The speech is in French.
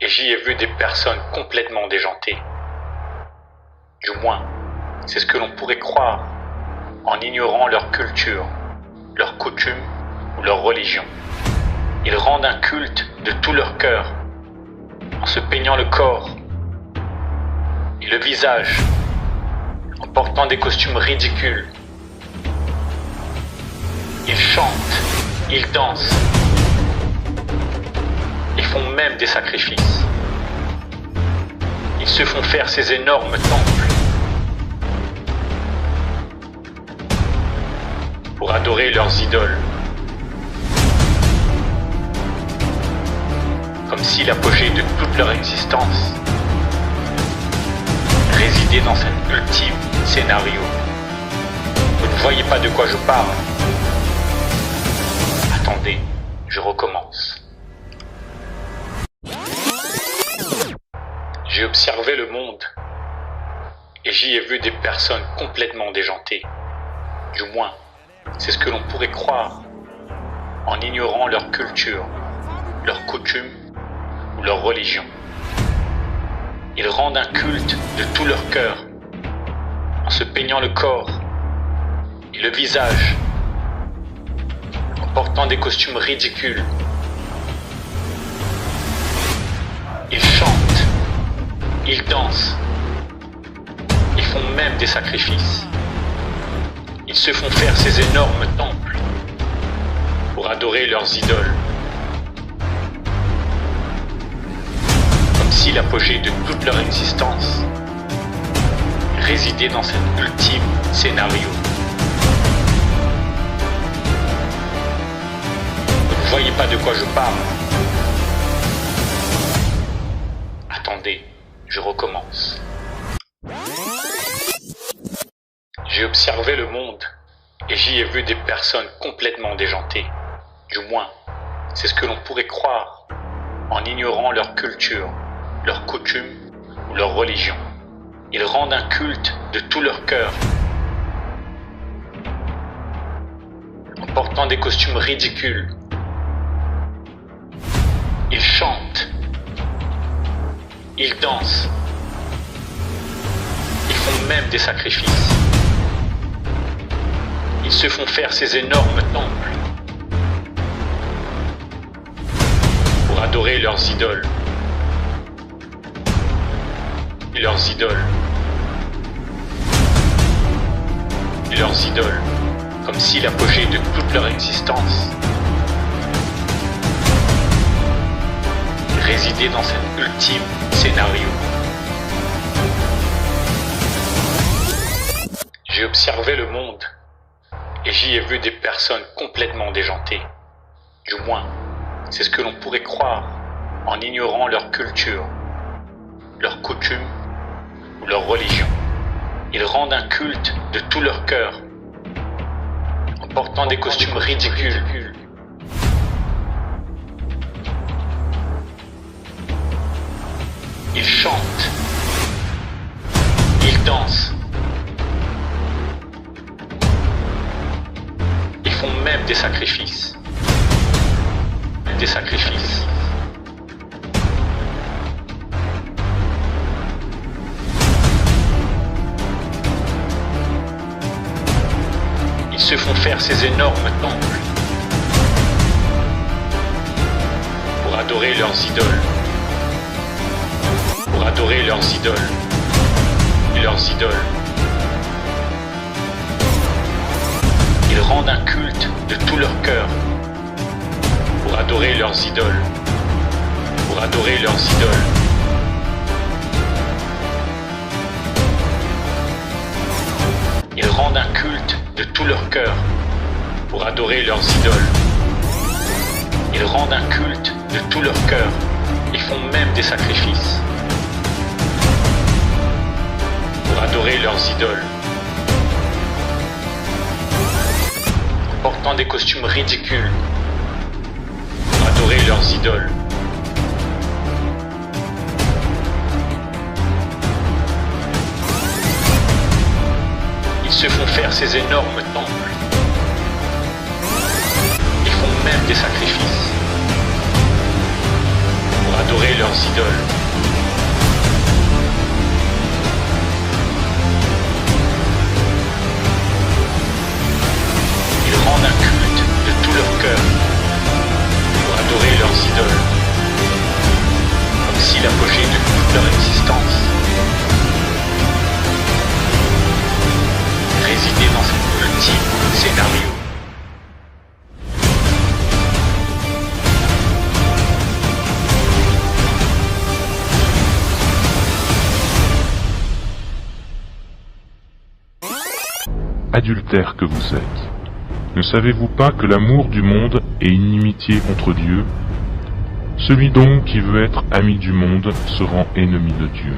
et j'y ai vu des personnes complètement déjantées. Du moins, c'est ce que l'on pourrait croire en ignorant leur culture, leurs coutumes ou leur religion. Ils rendent un culte de tout leur cœur en se peignant le corps et le visage, en portant des costumes ridicules. Ils chantent, ils dansent, ils font même des sacrifices. Ils se font faire ces énormes temples pour adorer leurs idoles. Comme si l'apogée de toute leur existence résidait dans cet ultime scénario. Vous ne voyez pas de quoi je parle? Attendez, je recommence. J'ai observé le monde et j'y ai vu des personnes complètement déjantées. Du moins, c'est ce que l'on pourrait croire en ignorant leur culture, leurs coutumes ou leur religion. Ils rendent un culte de tout leur cœur en se peignant le corps et le visage, en portant des costumes ridicules. Ils chantent, ils dansent, ils font même des sacrifices. Ils se font faire ces énormes temples pour adorer leurs idoles. Comme si l'apogée de toute leur existence résidait dans cet ultime scénario. Vous ne voyez pas de quoi je parle? Attendez, je recommence. J'ai observé le monde et j'y ai vu des personnes complètement déjantées. Du moins, c'est ce que l'on pourrait croire en ignorant leur culture, leurs coutumes ou leur religion. Ils rendent un culte de tout leur cœur en portant des costumes ridicules. Ils chantent, ils dansent, ils font même des sacrifices. Ils se font faire ces énormes temples pour adorer leurs idoles. Et leurs idoles. Et leurs idoles. Comme si l'apogée de toute leur existence résidait dans cet ultime scénario. J'ai observé le monde et j'y ai vu des personnes complètement déjantées. Du moins, c'est ce que l'on pourrait croire en ignorant leur culture, leurs coutumes ou leur religion. Ils rendent un culte de tout leur cœur en portant des costumes ridicules. Ils chantent, ils dansent, ils font même des sacrifices. Des sacrifices. Ils se font faire ces énormes temples pour adorer leurs idoles. Pour adorer leurs idoles. Et leurs idoles. Ils rendent un culte de tout leur cœur pour adorer leurs idoles. Pour adorer leurs idoles. Ils rendent un culte de tout leur cœur pour adorer leurs idoles. Ils rendent un culte de tout leur cœur. Ils font même des sacrifices pour adorer leurs idoles. En portant des costumes ridicules pour adorer leurs idoles. Ils se font faire ces énormes temples. Ils font même des sacrifices pour adorer leurs leurs idoles. Ils rendent un culte de tout leur cœur pour adorer leurs idoles, comme si l'apogée de toute leur existence résidait dans cet ultime scénario. Adultères que vous êtes, ne savez-vous pas que l'amour du monde est inimitié contre Dieu? Celui donc qui veut être ami du monde se rend ennemi de Dieu.